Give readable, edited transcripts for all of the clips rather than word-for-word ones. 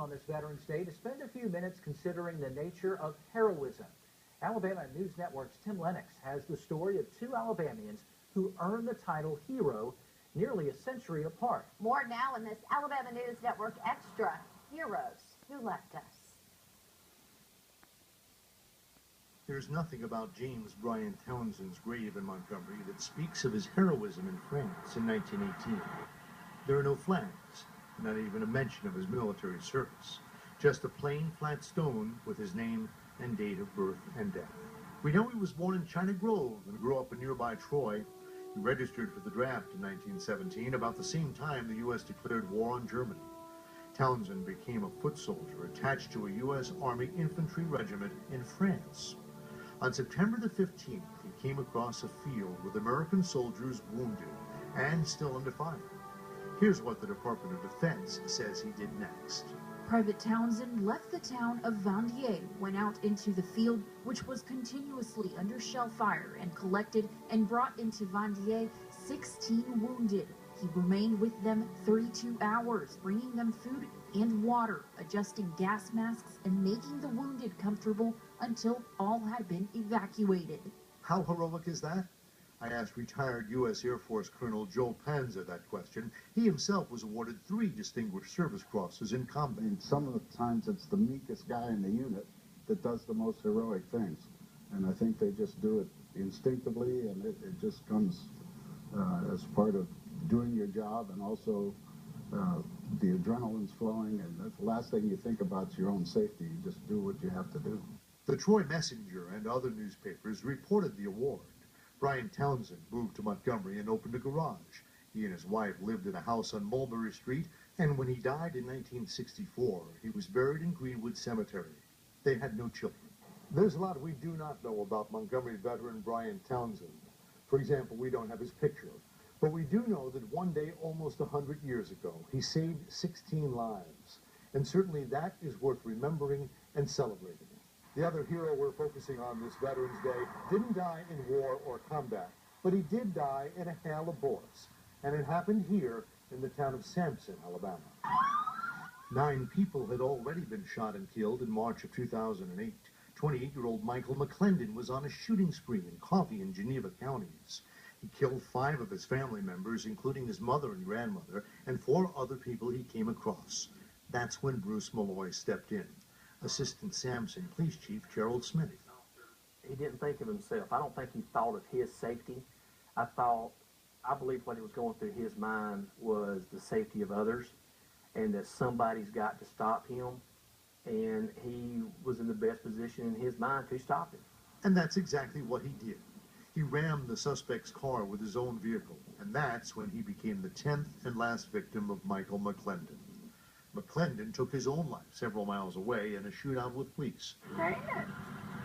on this Veterans Day to spend a few minutes considering the nature of heroism. Alabama News Network's Tim Lennox has the story of two Alabamians who earned the title hero nearly a century apart. More now in this Alabama News Network Extra, Heroes Who Left Us. There's nothing about James Bryan Townsend's grave in Montgomery that speaks of his heroism in France in 1918. There are no flags, not even a mention of his military service, just a plain flat stone with his name and date of birth and death. We know he was born in China Grove and grew up in nearby Troy. He registered for the draft in 1917, about the same time the U.S. declared war on Germany. Townsend became a foot soldier attached to a U.S. Army infantry regiment in France. On September the 15th, he came across a field with American soldiers wounded and still under fire. Here's what the Department of Defense says he did next. Private Townsend left the town of Vendier, went out into the field, which was continuously under shell fire, and collected and brought into Vendier 16 wounded. He remained with them 32 hours, bringing them food and water, adjusting gas masks, and making the wounded comfortable until all had been evacuated. How heroic is that? I asked retired U.S. Air Force Colonel Joe Panza that question. He himself was awarded 3 Distinguished Service Crosses in combat. And some of the times it's the meekest guy in the unit that does the most heroic things. And I think they just do it instinctively, and it just comes as part of doing your job, and also the adrenaline's flowing, and the last thing you think about is your own safety. You just do what you have to do. The Troy Messenger and other newspapers reported the award. Bryan Townsend moved to Montgomery and opened a garage. He and his wife lived in a house on Mulberry Street, and when he died in 1964, he was buried in Greenwood Cemetery. They had no children. There's a lot we do not know about Montgomery veteran Bryan Townsend. For example, we don't have his picture. But we do know that one day, almost 100 years ago, he saved 16 lives. And certainly that is worth remembering and celebrating. The other hero we're focusing on this Veterans Day didn't die in war or combat, but he did die in a hail of bullets. And it happened here in the town of Sampson, Alabama. 9 people had already been shot and killed in March of 2008. 28-year-old Michael McClendon was on a shooting spree in Coffee and Geneva counties. He killed 5 of his family members, including his mother and grandmother, and 4 other people he came across. That's when Bruce Malloy stepped in. Assistant Sampson Police Chief Gerald Smith. He didn't think of himself. I don't think he thought of his safety. I believe what he was going through his mind was the safety of others, and that somebody's got to stop him, and he was in the best position in his mind to stop him. And that's exactly what he did. He rammed the suspect's car with his own vehicle, and that's when he became the 10th and last victim of Michael McClendon. McClendon took his own life several miles away in a shootout with police. Dang it.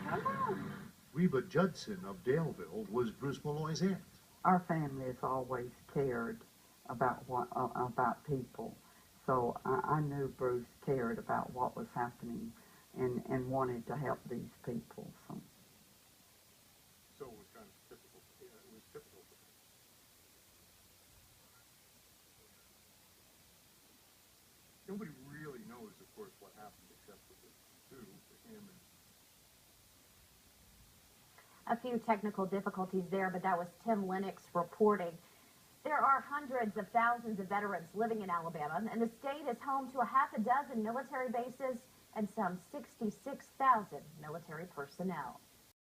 Come on. Reba Judson of Daleville was Bruce Malloy's aunt. Our family has always cared about people, so I knew Bruce cared about what was happening and wanted to help these people. So it was kind of typical. Yeah, it was typical. Nobody really knows, of course, what happened except for the 2, for him and... A few technical difficulties there, but that was Tim Lennox reporting. There are hundreds of thousands of veterans living in Alabama, and the state is home to a half a dozen military bases and some 66,000 military personnel.